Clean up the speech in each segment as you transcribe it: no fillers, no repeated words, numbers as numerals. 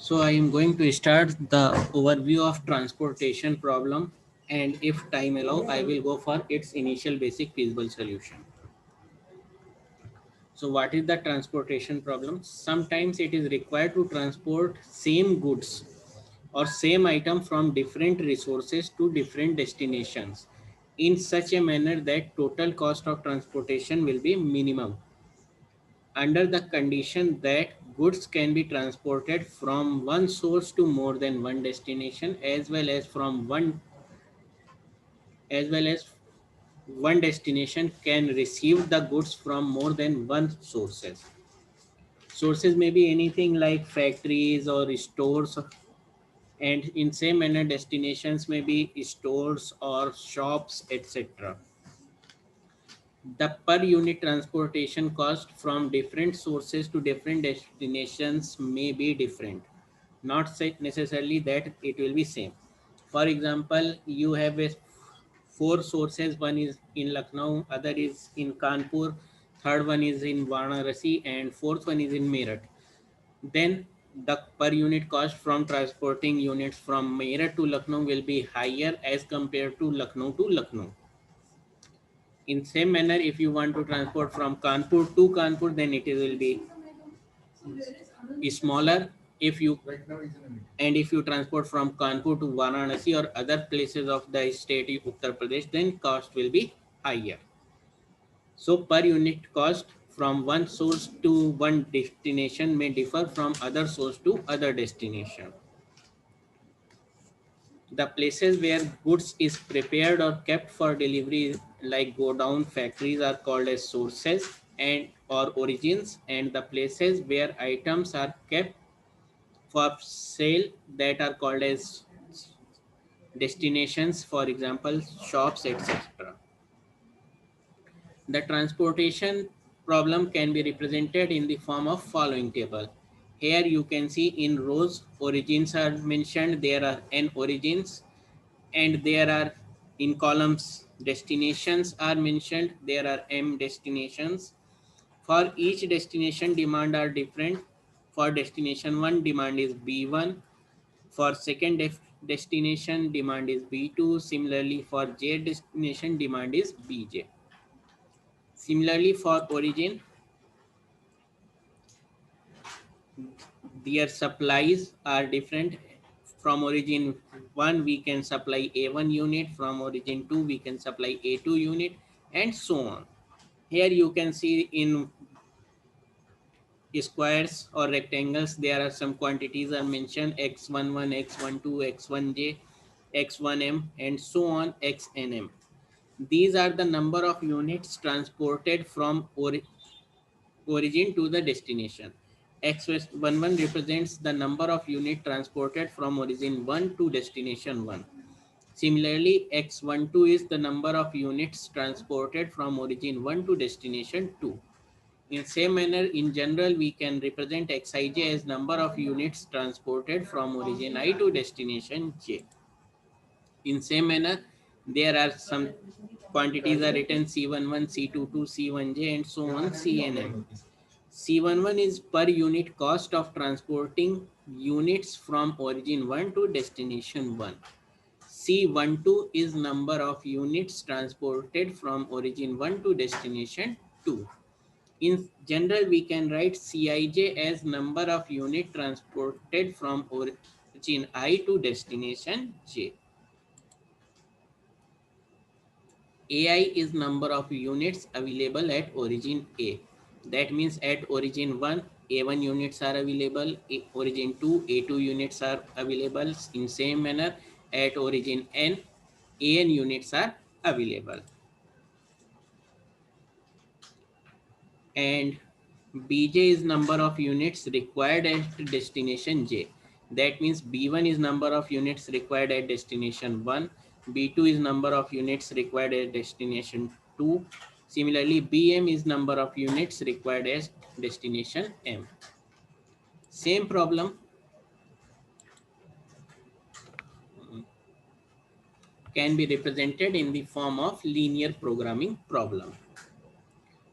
So I am going to start the overview of transportation problem, and if time allow, I will go for its initial basic feasible solution. So what is the transportation problem? Sometimes it is required to transport same goods or same item from different resources to different destinations in such a manner that total cost of transportation will be minimum, under the condition that goods can be transported from one source to more than one destination, as well as one destination can receive the goods from more than one sources may be anything like factories or stores, and in same manner destinations may be stores or shops, etc. The per unit transportation cost from different sources to different destinations may be different, not necessarily that it will be same. For example, you have a four sources, one is in Lucknow, other is in Kanpur, third one is in Varanasi, and fourth one is in Meerut. Then the per unit cost from transporting units from Meerut to Lucknow will be higher as compared to Lucknow to Lucknow. In same manner, if you want to transport from Kanpur to Kanpur, then it will be smaller. If you transport from Kanpur to Varanasi or other places of the state of Uttar Pradesh, then cost will be higher. So per unit cost from one source to one destination may differ from other source to other destination. The places where goods is prepared or kept for delivery, like godown factories, are called as sources and or origins, and the places where items are kept for sale, that are called as destinations, for example shops, etc. The transportation problem can be represented in the form of following table. Here you can see in rows origins are mentioned, there are n origins, and there are in columns destinations are mentioned, there are m destinations. For each destination demand are different. For destination 1 demand is B1, for second destination demand is B2, similarly for J destination demand is BJ. Similarly for origin, their supplies are different. From origin 1 we can supply A1 unit, from origin 2 we can supply A2 unit, and so on. Here you can see in squares or rectangles there are some quantities are mentioned: x11, x12, x1j, x1m, and so on, xnm. These are the number of units transported from origin to the destination. X11 represents the number of units transported from origin 1 to destination 1. Similarly, X12 is the number of units transported from origin 1 to destination 2. In same manner, in general, we can represent Xij as number of units transported from origin I to destination J. In same manner, there are some quantities are written C11, C22, C1j, and so on, Cnm. C11 is per unit cost of transporting units from origin 1 to destination 1. C12 is number of units transported from origin 1 to destination 2. In general, we can write Cij as number of units transported from origin I to destination J. AI is number of units available at origin A. That means at origin 1, A1 units are available, origin 2, A2 units are available. In same manner, at origin N, AN units are available. And Bj is number of units required at destination J. That means B1 is number of units required at destination 1, B2 is number of units required at destination 2. Similarly, Bm is number of units required at destination M. Same problem can be represented in the form of linear programming problem.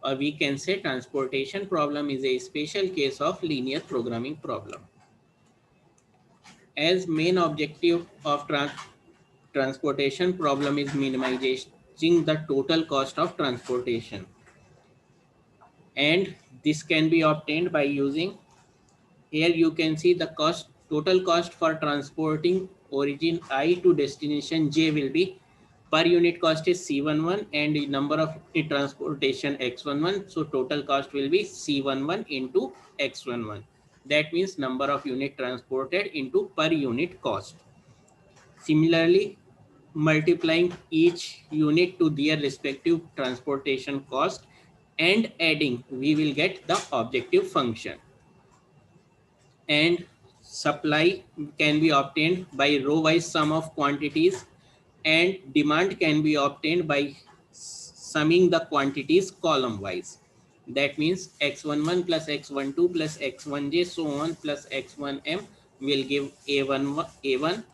Or we can say transportation problem is a special case of linear programming problem. as main objective of transportation problem is minimizing the total cost of transportation, and this can be obtained by using, here you can see the cost, total cost for transporting origin I to destination J will be, per unit cost is C11 and the number of transportation X11. So total cost will be C11 into X11. That means number of unit transported into per unit cost. Similarly, multiplying each unit to their respective transportation cost and adding, we will get the objective function. And supply can be obtained by row wise sum of quantities, and demand can be obtained by summing the quantities column wise. That means x11 plus x12 plus x1j so on plus x1m will give a1,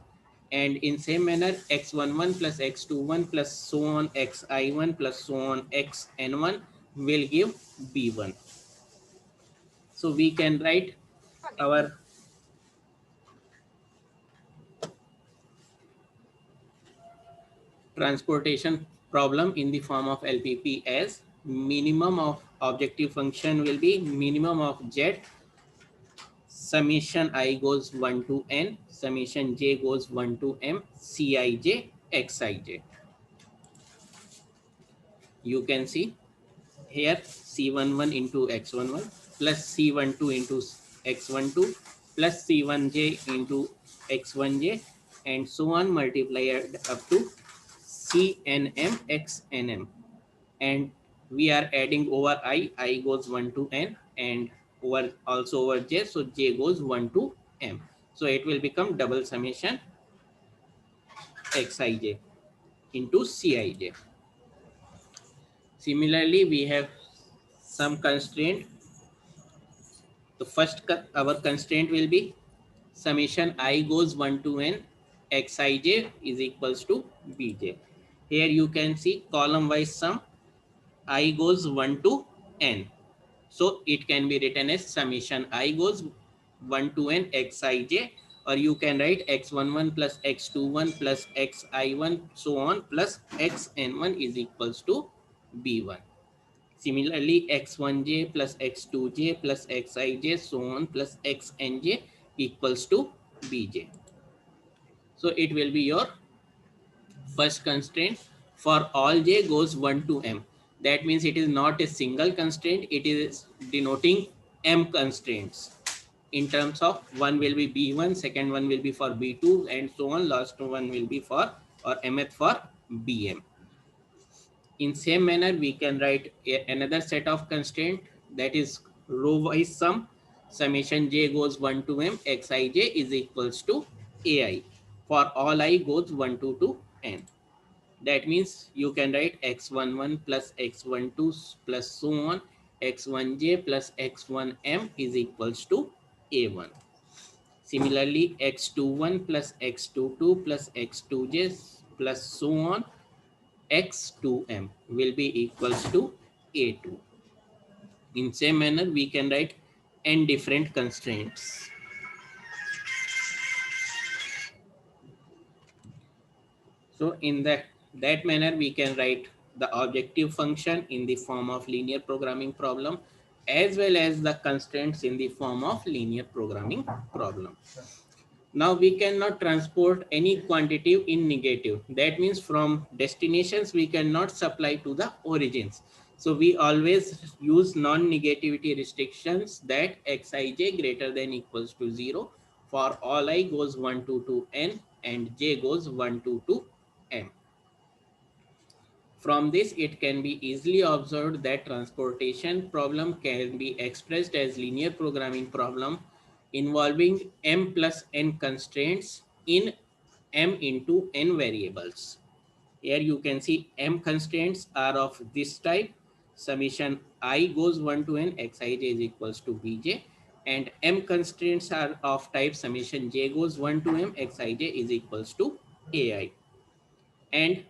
and in same manner x11 plus x21 plus so on xi1 plus so on xn1 will give b1. So we can write our transportation problem in the form of LPP as minimum of objective function will be minimum of z summation I goes 1 to n summation j goes 1 to m cij xij. You can see here C11 into X11 plus C12 into X12 plus C1j into X1j and so on multiplied up to CNM XNM, and we are adding over I goes 1 to n and over also over j, so j goes 1 to m, so it will become double summation Xij into Cij. Similarly, we have some constraint. The first our constraint will be summation I goes 1 to n xij is equals to bj. Here you can see column wise sum I goes 1 to n. So it can be written as summation I goes 1 to n xij, or you can write x11 plus x21 plus xi1 so on plus xn1 is equals to b1. Similarly, x1j plus x2j plus xij so on plus xnj equals to bj. So it will be your first constraint for all j goes 1 to m. That means it is not a single constraint, it is denoting m constraints. In terms of one will be b1, second one will be for b2 and so on, last one will be for or mth for bm. In same manner, we can write another set of constraint, that is row wise sum. Summation j goes 1 to m xij is equals to ai for all I goes 1 to n. That means you can write x11 plus x12 plus so on x1j plus x1m is equals to a1. Similarly, x21 plus x22 plus x2j plus so on x2m will be equals to a2. In same manner, we can write n different constraints. So in that manner, we can write the objective function in the form of linear programming problem as well as the constraints in the form of linear programming problem. Now we cannot transport any quantity in negative. That means from destinations we cannot supply to the origins. So we always use non-negativity restrictions that xij greater than equals to 0 for all I goes 1 to n and j goes 1 to m. From this, it can be easily observed that transportation problem can be expressed as linear programming problem involving m plus n constraints in m into n variables. Here you can see m constraints are of this type. Summation I goes 1 to n xij is equals to bj, and m constraints are of type summation j goes 1 to m xij is equals to ai. And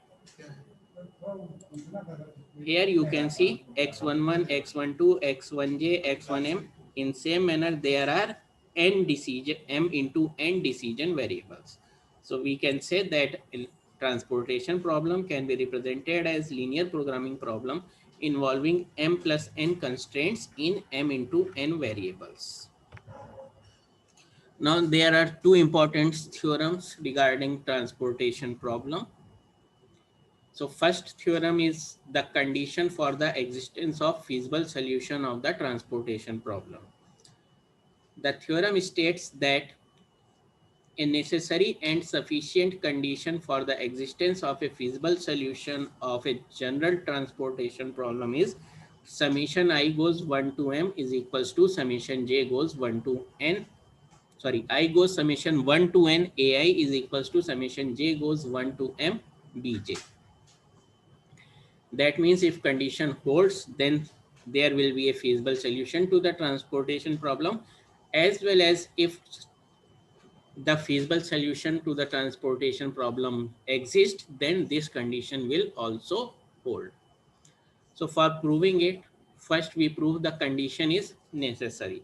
here you can see x11, x12, x1j, x1m. In same manner, there are m into n decision variables. So we can say that transportation problem can be represented as linear programming problem involving m plus n constraints in m into n variables. Now there are two important theorems regarding transportation problem. So first theorem is the condition for the existence of feasible solution of the transportation problem. The theorem states that a necessary and sufficient condition for the existence of a feasible solution of a general transportation problem is summation I goes 1 to m is equals to summation j goes 1 to n, sorry, I goes summation 1 to n ai is equals to summation j goes 1 to m bj. That means if condition holds, then there will be a feasible solution to the transportation problem, as well as if the feasible solution to the transportation problem exists, then this condition will also hold. So for proving it, first we prove the condition is necessary.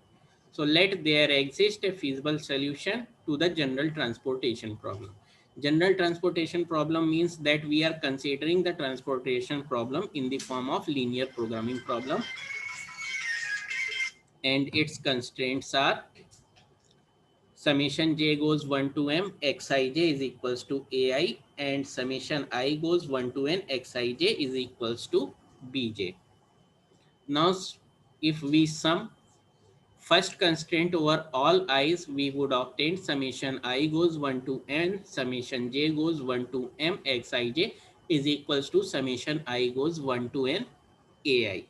So let there exist a feasible solution to the general transportation problem. General transportation problem means that we are considering the transportation problem in the form of linear programming problem, and its constraints are summation j goes 1 to m xij is equals to ai and summation I goes 1 to n xij is equals to bj. Now if we sum first constraint over all i's, we would obtain summation I goes 1 to n summation j goes 1 to m xij is equals to summation I goes 1 to n ai.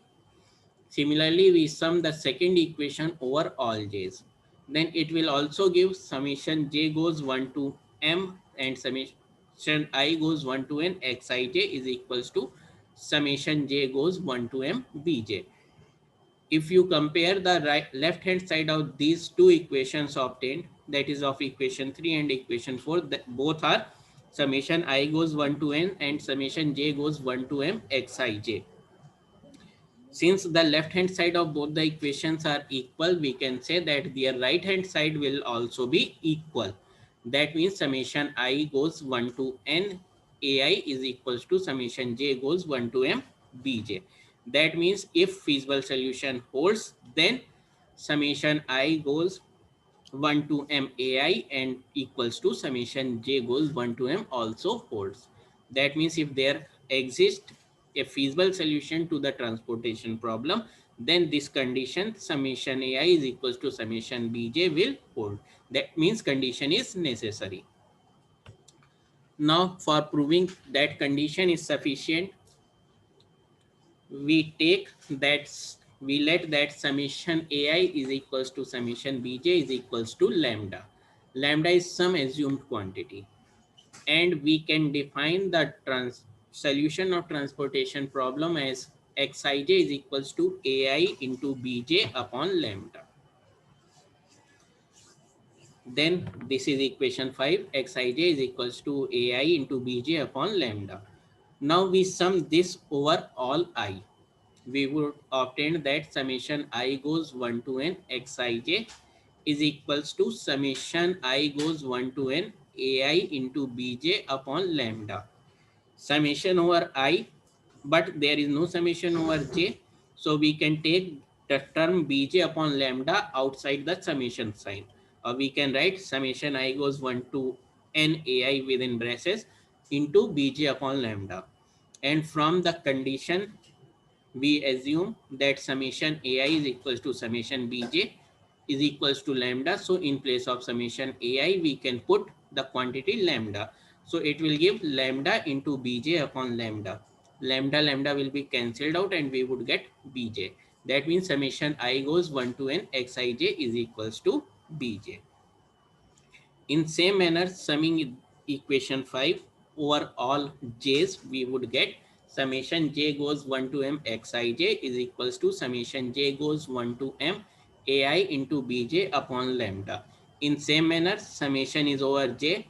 Similarly, we sum the second equation over all j's. Then it will also give summation j goes 1 to m and summation I goes 1 to n xij is equals to summation j goes 1 to m bj. If you compare the left hand side of these two equations obtained, that is of equation 3 and equation 4, that both are summation I goes 1 to n and summation j goes 1 to m xij. Since the left hand side of both the equations are equal, we can say that their right hand side will also be equal. That means summation I goes 1 to n ai is equals to summation j goes 1 to m bj. That means if feasible solution holds, then summation I goes 1 to m ai and equals to summation j goes 1 to m also holds. That means if there exists a feasible solution to the transportation problem, then this condition summation ai is equals to summation bj will hold. That means condition is necessary. Now for proving that condition is sufficient, we take that, we let that summation ai is equals to summation bj is equals to lambda. Lambda is some assumed quantity, and we can define the solution of transportation problem as xij is equals to ai into bj upon lambda. Then this is equation 5, xij is equals to ai into bj upon lambda. Now we sum this over all I, we would obtain that summation I goes 1 to n xij is equals to summation I goes 1 to n ai into bj upon lambda. Summation over I, but there is no summation over j, so we can take the term bj upon lambda outside the summation sign, or we can write summation I goes 1 to n ai within braces into bj upon lambda. And from the condition, we assume that summation ai is equals to summation bj is equals to lambda. So in place of summation ai, we can put the quantity lambda. So it will give lambda into bj upon lambda. Lambda lambda will be cancelled out and we would get bj. That means summation I goes 1 to n xij is equals to bj. In same manner, summing equation 5 over all j's, we would get summation j goes 1 to m xij is equals to summation j goes 1 to m ai into bj upon lambda. In same manner, summation is over j.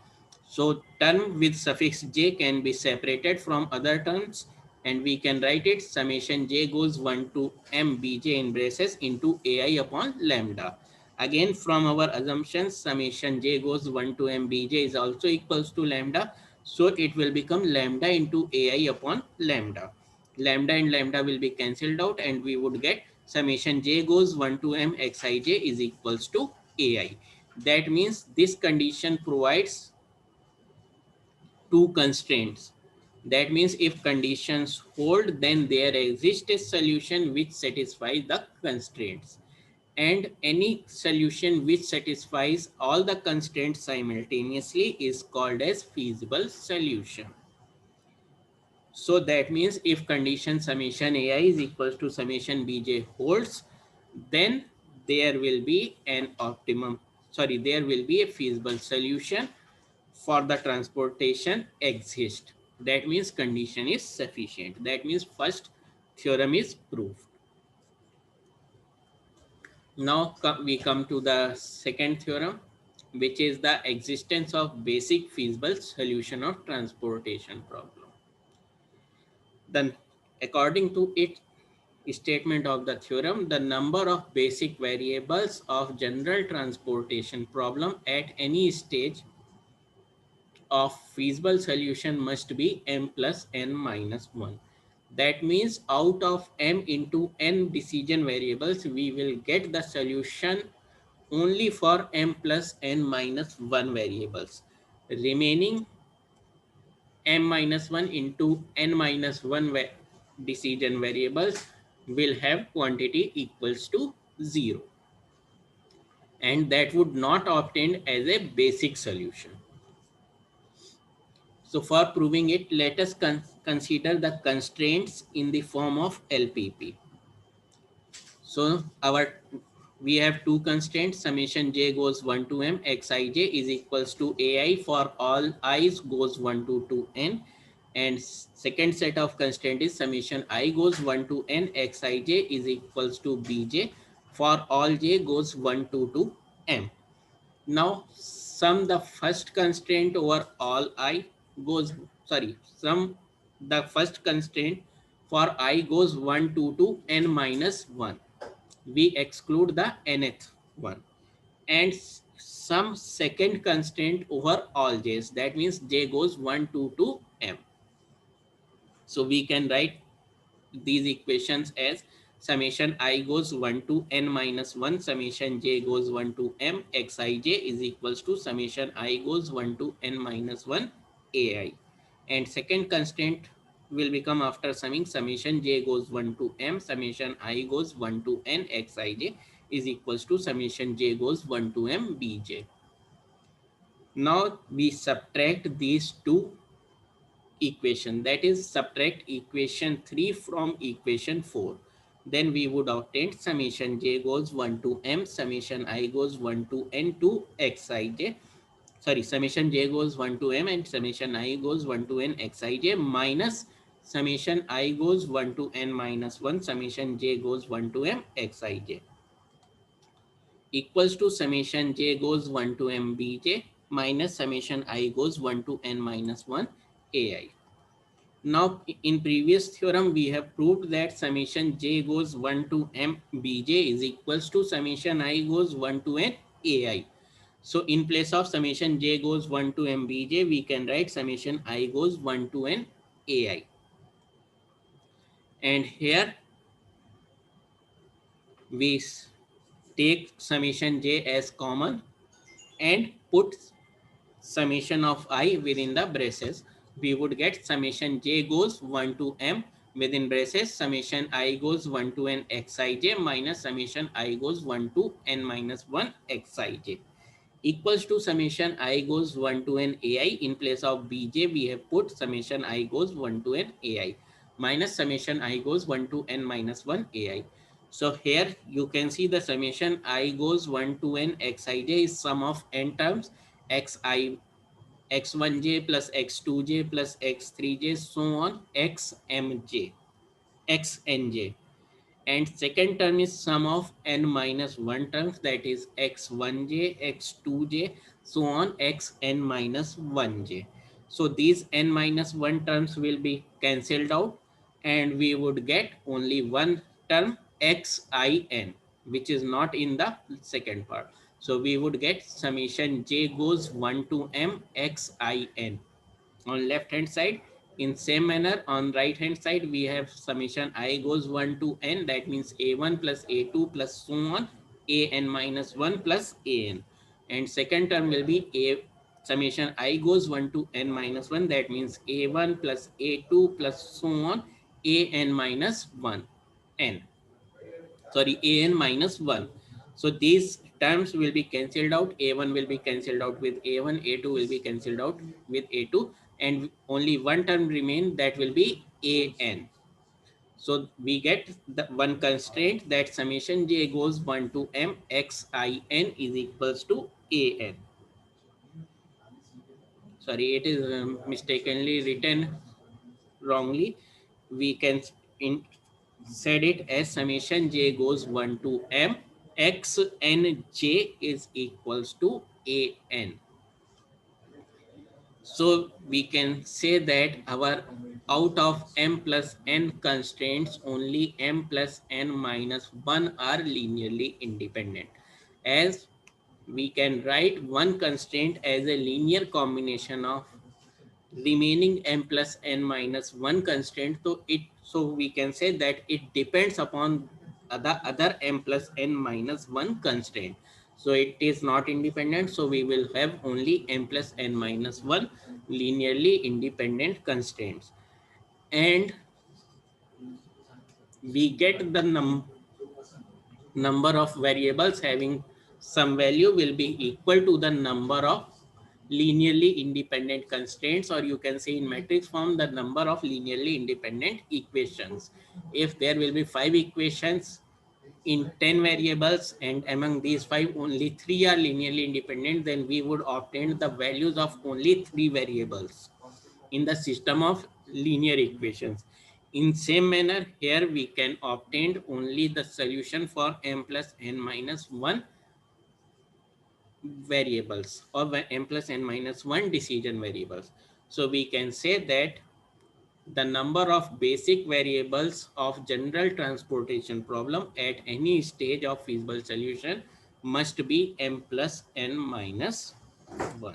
So term with suffix j can be separated from other terms, and we can write it summation j goes 1 to m bj in braces into ai upon lambda. Again, from our assumptions, summation j goes 1 to m bj is also equals to lambda. So it will become lambda into ai upon lambda. Lambda and lambda will be cancelled out and we would get summation j goes 1 to m xij is equals to ai. That means this condition provides two constraints. That means if conditions hold, then there exists a solution which satisfies the constraints. And any solution which satisfies all the constraints simultaneously is called as feasible solution. So that means if condition summation ai is equals to summation bj holds, then there will be an optimum, sorry, there will be a feasible solution for the transportation exist. That means condition is sufficient. That means first theorem is proved. Now we come to the second theorem, which is the existence of basic feasible solution of transportation problem. Then according to its statement of the theorem, the number of basic variables of general transportation problem at any stage of feasible solution must be m plus n minus 1. That means out of m into n decision variables, we will get the solution only for m plus n minus 1 variables. Remaining m minus 1 into n minus 1 decision variables will have quantity equals to 0. And that would not obtain as a basic solution. So for proving it, let us consider the constraints in the form of LPP. So we have two constraints, summation j goes 1 to m xij is equals to ai for all i's goes 1 to 2n, and second set of constraint is summation I goes 1 to n xij is equals to bj for all j goes 1 to m. Now sum the first constraint over all I goes, sorry, sum the first constraint for I goes 1 to n minus 1. We exclude the nth one. And some second constraint over all j's. That means j goes 1 to m. So we can write these equations as summation I goes 1 to n minus 1 summation j goes 1 to m xij is equals to summation I goes 1 to n minus 1 ai. And second constraint will become after summing summation j goes 1 to m summation I goes 1 to n xij is equals to summation j goes 1 to m bj. Now we subtract these two equation, that is subtract equation 3 from equation 4, then we would obtain summation j goes 1 to m summation I goes 1 to n to xij, sorry, summation j goes 1 to m and summation I goes 1 to n xij minus summation I goes 1 to n minus 1 summation j goes 1 to m xij equals to summation j goes 1 to m bj minus summation I goes 1 to n minus 1 ai. Now, in previous theorem, we have proved that summation j goes 1 to m bj is equals to summation I goes 1 to n ai. So, in place of summation j goes 1 to m bj, we can write summation I goes 1 to n ai. And here we take summation j as common and put summation of I within the braces, we would get summation j goes 1 to m within braces summation I goes 1 to n xij minus summation I goes 1 to n minus 1 xij equals to summation I goes 1 to n ai. In place of bj, we have put summation I goes 1 to n ai minus summation I goes 1 to n minus 1 ai. So here you can see the summation I goes 1 to n xij is sum of n terms xi x1j plus x2j plus x3j so on xmj xnj, and second term is sum of n minus 1 terms, that is x1j x2j so on xn minus 1j. So these n minus 1 terms will be cancelled out and we would get only one term xin. which is not in the second part. So we would get summation j goes 1 to m x I n on left hand side. In same manner, on right hand side we have summation I goes 1 to n, that means a1 plus a2 plus so on an minus 1 plus an. And second term will be a summation I goes 1 to n minus 1, that means a1 plus a2 plus so on an minus 1 n, sorry, an minus 1. So these terms will be cancelled out, a1 will be cancelled out with a1, a2 will be cancelled out with a2, and only one term remain, that will be an. So we get the one constraint, that summation j goes 1 to m x I n is equals to an. Sorry, it is mistakenly written wrongly. We can in, said it as summation j goes 1 to m x n j is equals to a n. So we can say that our out of m plus n constraints, only m plus n minus 1 are linearly independent, as we can write one constraint as a linear combination of remaining m plus n minus 1 constraint. So we can say that it depends upon the other m plus n minus 1 constraint. So it is not independent, so we will have only m plus n minus 1 linearly independent constraints. And we get the number of variables having some value will be equal to the number of linearly independent constraints, or you can say in matrix form the number of linearly independent equations. If there will be 5 equations in 10 variables and among these 5 only 3 are linearly independent, then we would obtain the values of only 3 variables in the system of linear equations. In same manner, here we can obtain only the solution for m plus n minus 1 variables, or m plus n minus 1 decision variables. So we can say that the number of basic variables of general transportation problem at any stage of feasible solution must be m plus n minus 1.